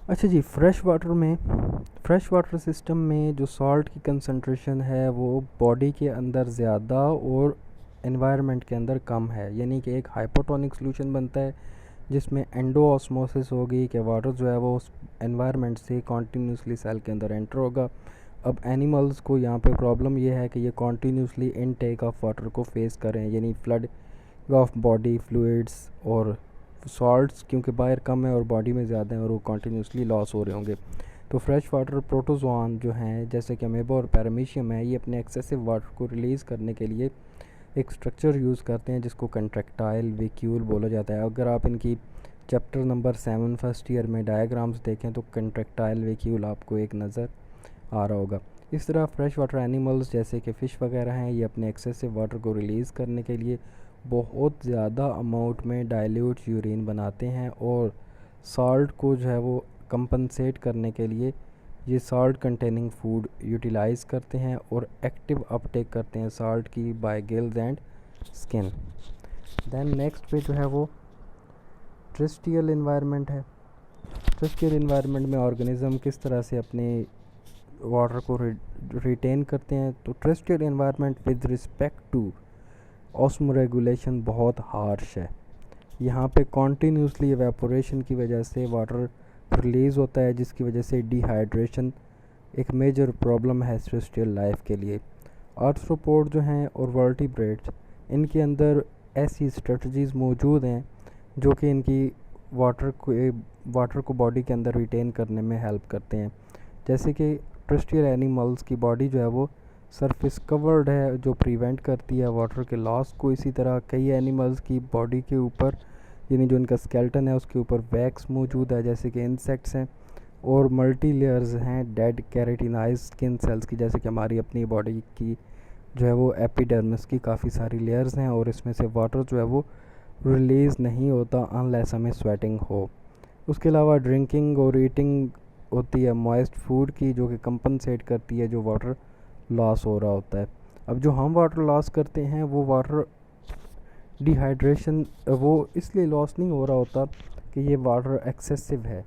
अच्छा जी, fresh water system में जो सॉल्ट की कंसंट्रेशन है वो बॉडी के अंदर ज़्यादा और एनवायरनमेंट के अंदर कम है, यानी कि एक हाइपोटोनिक सॉल्यूशन बनता है जिसमें एंडो ऑस्मोसिस होगी कि वाटर जो है वो उस एनवायरनमेंट से कॉन्टीन्यूसली सेल के अंदर एंटर होगा। अब एनिमल्स को यहाँ पे प्रॉब्लम ये है कि ये कॉन्टीन्यूसली इनटेक ऑफ वाटर को फेस करें, यानी फ्लड ऑफ बॉडी फ्लूइड्स और सॉल्ट्स क्योंकि बाहर कम है और बॉडी में ज़्यादा है और वो कॉन्टीन्यूसली लॉस हो रहे होंगे। तो फ्रेश वाटर प्रोटोजोआन जो हैं जैसे कि अमेबा और पैरामीशियम है, ये अपने एक्सेसिव वाटर को रिलीज़ करने के लिए एक स्ट्रक्चर यूज़ करते हैं जिसको कंट्रैक्टाइल वेक्यूल बोला जाता है। अगर आप इनकी चैप्टर नंबर 7 फर्स्ट ईयर में डायग्राम्स देखें तो कंट्रैक्टाइल वेक्यूल आपको एक नज़र आ रहा होगा। इस तरह फ्रेश वाटर एनिमल्स जैसे कि फ़िश वगैरह हैं, ये अपने एक्सेसिव वाटर को रिलीज़ करने के लिए बहुत ज़्यादा अमाउंट में डाइल्यूट यूरिन बनाते हैं और सॉल्ट को जो है वो कंपनसेट करने के लिए ये सॉल्ट कंटेनिंग फूड यूटिलाइज़ करते हैं और एक्टिव अपटेक करते हैं सॉल्ट की by gills and skin. Then next पे जो है वो ट्रिस्टियल इन्वायरमेंट है। ट्रिस्टियल इन्वायरमेंट में ऑर्गेनिज्म किस तरह से अपने वाटर को रिटेन करते हैं। तो terrestrial environment with respect to osmoregulation बहुत हार्श है। यहाँ पे कॉन्टीन्यूसली एवेपोरेशन की वजह से वाटर रिलीज़ होता है जिसकी वजह से डिहाइड्रेशन एक मेजर प्रॉब्लम है टर्रेस्ट्रियल लाइफ के लिए। आर्थ्रोपोड जो हैं और वर्टिब्रेट्स, इनके अंदर ऐसी स्ट्रेटजीज़ मौजूद हैं जो कि इनकी वाटर को बॉडी के अंदर रिटेन करने में हेल्प करते हैं। जैसे कि टर्रेस्ट्रियल एनिमल्स की बॉडी जो है वो सरफेस कवर्ड है जो प्रिवेंट करती है वाटर के लॉस को। इसी तरह कई एनिमल्स की बॉडी के ऊपर यानी जो इनका स्केल्टन है उसके ऊपर वैक्स मौजूद है जैसे कि इंसेक्ट्स हैं, और मल्टी लेयर्स हैं डेड कैरेटिनाइज स्किन सेल्स की, जैसे कि हमारी अपनी बॉडी की जो है वो एपिडर्मिस की काफ़ी सारी लेयर्स हैं और इसमें से वाटर जो है वो रिलीज़ नहीं होता अनलेस हमें स्वेटिंग हो। उसके अलावा ड्रिंकिंग और ईटिंग होती है मॉइस्ट फूड की जो कि कंपनसेट करती है जो वाटर लॉस हो रहा होता है। अब जो हम वाटर लॉस करते हैं वो वाटर डिहाइड्रेशन वो इसलिए लॉस नहीं हो रहा होता कि ये वाटर एक्सेसिव है,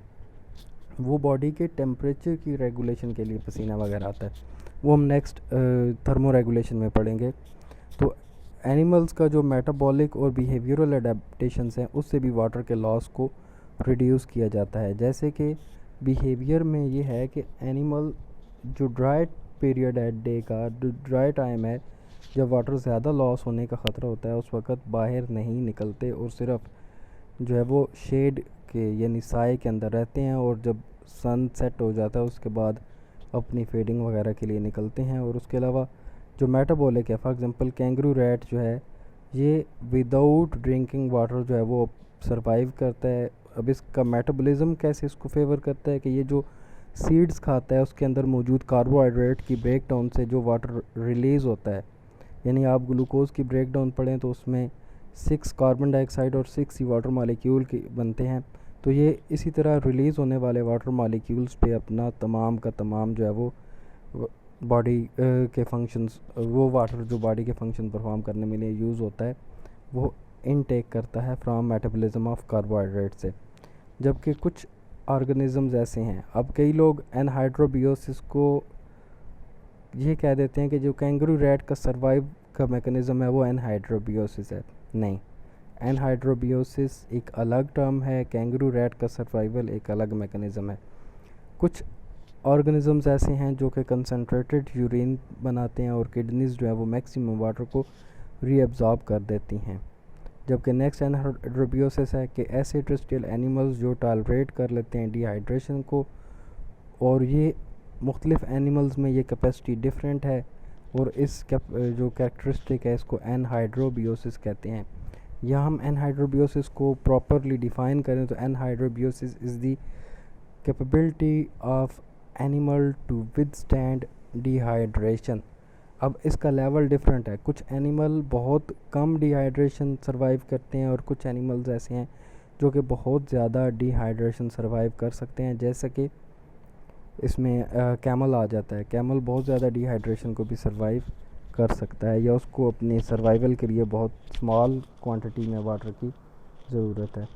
वो बॉडी के टेम्परेचर की रेगुलेशन के लिए पसीना वगैरह आता है, वो हम नेक्स्ट थर्मो रेगुलेशन में पढ़ेंगे। तो एनिमल्स का जो मेटाबॉलिक और बिहेवियरल अडेप्टेशंस हैं उससे भी वाटर के लॉस को रिड्यूस किया जाता है। जैसे कि बिहेवियर में ये है कि एनिमल जो ड्राई पीरियड है डे का, जो ड्राई टाइम है जब वाटर ज़्यादा लॉस होने का ख़तरा होता है उस वक़्त बाहर नहीं निकलते और सिर्फ जो है वो शेड के यानी साए के अंदर रहते हैं, और जब सन सेट हो जाता है उसके बाद अपनी फीडिंग वगैरह के लिए निकलते हैं। और उसके अलावा जो मेटाबॉलिक है, फॉर एग्जांपल कैंगरू रैट जो है ये विदाउट ड्रिंकिंग वाटर जो है वो सरवाइव करता है। अब इसका मेटाबॉलिज्म कैसे इसको फेवर करता है कि ये जो सीड्स खाता है उसके अंदर मौजूद कार्बोहाइड्रेट की ब्रेक डाउन से जो वाटर रिलीज़ होता है, यानी आप ग्लूकोज की ब्रेक डाउन पढ़ें तो उसमें 6 कार्बन डाइऑक्साइड और 6 ही वाटर मालिक्यूल के बनते हैं। तो ये इसी तरह रिलीज़ होने वाले वाटर मालिक्यूल्स पे अपना तमाम का तमाम जो है वो बॉडी के फंक्शंस, वो वाटर जो बॉडी के फंक्शन परफॉर्म करने में लिए यूज़ होता है वो इनटेक करता है फ्रॉम मेटाबॉलिज्म ऑफ कार्बोहाइड्रेट से। जबकि कुछ ऑर्गेनिज़म्स ऐसे हैं, अब कई लोग एनहाइड्रोबियोसिस को ये कह देते हैं कि जो कैंगरू रैट का सर्वाइव का मैकेनिज़्म है वो एनहाइड्रोबियोसिस है। नहीं, एनहाइड्रोबियोसिस एक अलग टर्म है, कैंगरू रैट का सर्वाइवल एक अलग मैकेनिज़्म है। कुछ ऑर्गेनिज़म्स ऐसे हैं जो कि कंसनट्रेटेड यूरिन बनाते हैं और किडनीज़ जो है वो मैक्सिमम वाटर को रीअब्जॉर्ब कर देती हैं। जबकि नेक्स्ट एनहाइड्रोबियोसिस है कि ऐसे टर्रेस्ट्रियल एनिमल्स जो टॉलरेट कर लेते हैं डिहाइड्रेशन को, और ये मुख्तलिफ एनिमल्स में ये कैपेसिटी डिफरेंट है, और इस जो कैरेक्टरिस्टिक है इसको एनहाइड्रोबियोसिस कहते हैं। या हम एनहाइड्रोबियोसिस को प्रॉपरली डिफ़ाइन करें तो anhydrobiosis is the capability of animal to withstand dehydration. अब इसका लेवल डिफरेंट है, कुछ एनिमल बहुत कम डिहाइड्रेशन सर्वाइव करते हैं और कुछ एनिमल्स ऐसे हैं जो कि बहुत ज़्यादा डिहाइड्रेशन सर्वाइव कर सकते हैं। जैसे कि इसमें कैमल आ जाता है, कैमल बहुत ज़्यादा डिहाइड्रेशन को भी सर्वाइव कर सकता है या उसको अपने सर्वाइवल के लिए बहुत स्मॉल क्वांटिटी में वाटर की ज़रूरत है।